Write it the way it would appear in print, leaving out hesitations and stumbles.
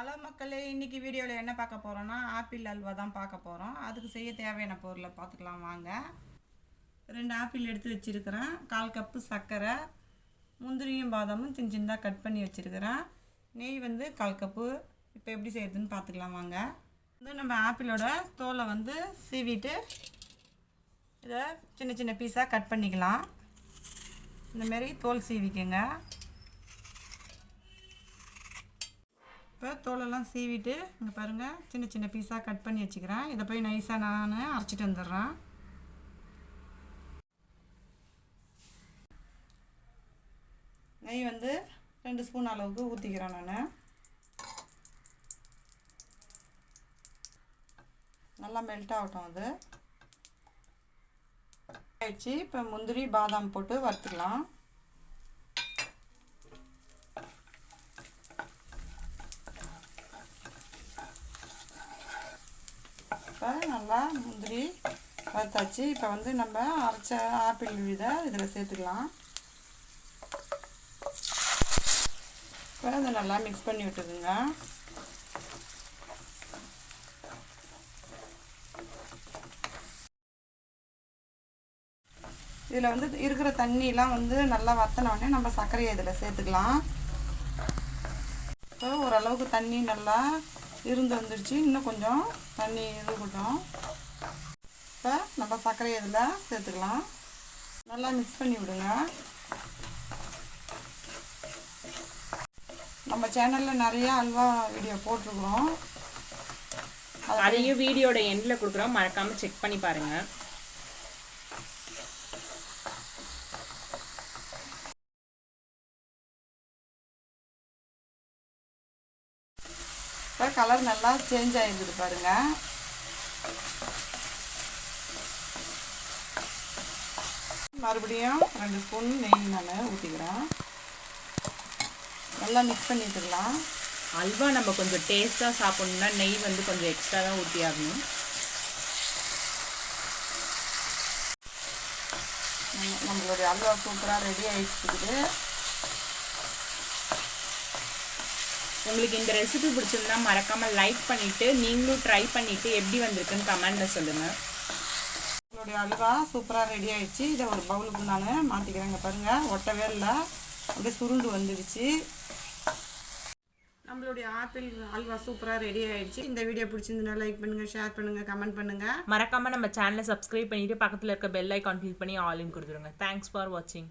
Hello மக்களே, இன்றைக்கி வீடியோவில் என்ன பார்க்க போகிறோன்னா ஆப்பிள் அல்வா தான் பார்க்க போகிறோம். அதுக்கு செய்ய தேவையான பொருளை பார்த்துக்கலாம் வாங்க. 2 ஆப்பிள் எடுத்து வச்சுருக்கிறேன், 1/4 கப்பு சர்க்கரை, முந்திரியும் பாதாமும் சின்ன சின்னதாக கட் பண்ணி வச்சுருக்கிறேன், நெய் வந்து 1/4 கப்பு. இப்போ எப்படி செய்யறதுன்னு பார்த்துக்கலாம் வாங்க. நம்ம ஆப்பிளோட தோலை சீவிட்டு இதை சின்ன சின்ன பீஸாக கட் பண்ணிக்கலாம். இந்தமாரி தோல் சீவிக்கங்க. இப்போ தோலெல்லாம் சீவிட்டு இங்கே பாருங்கள், சின்ன சின்ன பீஸாக கட் பண்ணி வச்சுக்கிறேன். இதை போய் நைஸாக நான் அரைச்சிட்டு வந்துடுறேன். நெய் 2 ஸ்பூன் அளவுக்கு ஊற்றிக்கிறேன். நான் நல்லா மெல்ட் ஆகட்டும். அது ஆயிடுச்சு. இப்போ முந்திரி பாதாம் போட்டு வறுத்துக்கலாம். இப்போ நல்லா முந்திரி வறுத்தாச்சு. இப்போ நம்ம அரைச்ச ஆப்பிள் விதை இதில் சேர்த்துக்கலாம். இப்போ இதை நல்லா மிக்ஸ் பண்ணி விட்டுக்குங்க. இதில் இருக்கிற தண்ணியெலாம் நல்லா வற்றினோடனே நம்ம சர்க்கரையை இதில் சேர்த்துக்கலாம். இப்போ ஓரளவுக்கு தண்ணி நல்லா இருந்து வந்துடுச்சு. இன்னும் கொஞ்சம் தண்ணி இருக்கட்டும். இப்போ நம்ம சர்க்கரையை இதில் சேர்த்துக்கலாம். நல்லா மிக்ஸ் பண்ணி விடுங்க. நம்ம சேனலில் நிறைய அல்வா வீடியோ போட்டிருக்கிறோம், அதையும் வீடியோட எண்டில் கொடுக்குறோம், மறக்காமல் செக் பண்ணி பாருங்கள். இப்போ கலர் நல்லா சேஞ்ச் ஆகிருக்குது பாருங்கள். மறுபடியும் 2 ஸ்பூன் நெய் நான் ஊற்றிக்கிறேன். நல்லா மிக்ஸ் பண்ணிட்டுக்கலாம். அல்வா நம்ம கொஞ்சம் டேஸ்ட்டாக சாப்பிட்ணுன்னா நெய் கொஞ்சம் எக்ஸ்ட்ரா தான் ஊற்றி ஆகணும். நம்மளுடைய அல்வா சூப்பராக ரெடி ஆகிடுச்சுக்குது. உங்களுக்கு இந்த ரெசிபி பிடிச்சிருந்தா மறக்காமல் லைக் பண்ணிவிட்டு நீங்களும் ட்ரை பண்ணிவிட்டு எப்படி வந்திருக்குன்னு கமெண்டில் சொல்லுங்கள். நம்மளுடைய அல்வா சூப்பராக ரெடி ஆகிடுச்சு. இதை ஒரு பவுலுக்கு நான் மாற்றிக்கிறேங்க. பாருங்கள், ஒட்டவே இல்லை, அப்படியே சுருண்டு வந்துடுச்சு. நம்மளுடைய ஆப்பிள் அல்வா சூப்பராக ரெடி ஆகிடுச்சு. இந்த வீடியோ பிடிச்சிருந்தா லைக் பண்ணுங்கள், ஷேர் பண்ணுங்கள், கமெண்ட் பண்ணுங்கள். மறக்காமல் நம்ம சேனலை சப்ஸ்கிரைப் பண்ணிவிட்டு பக்கத்தில் இருக்க பெல் ஐக்கான் கிளிக் பண்ணி ஆல் இன் கொடுத்துருங்க. தேங்க்ஸ் ஃபார் வாட்சிங்.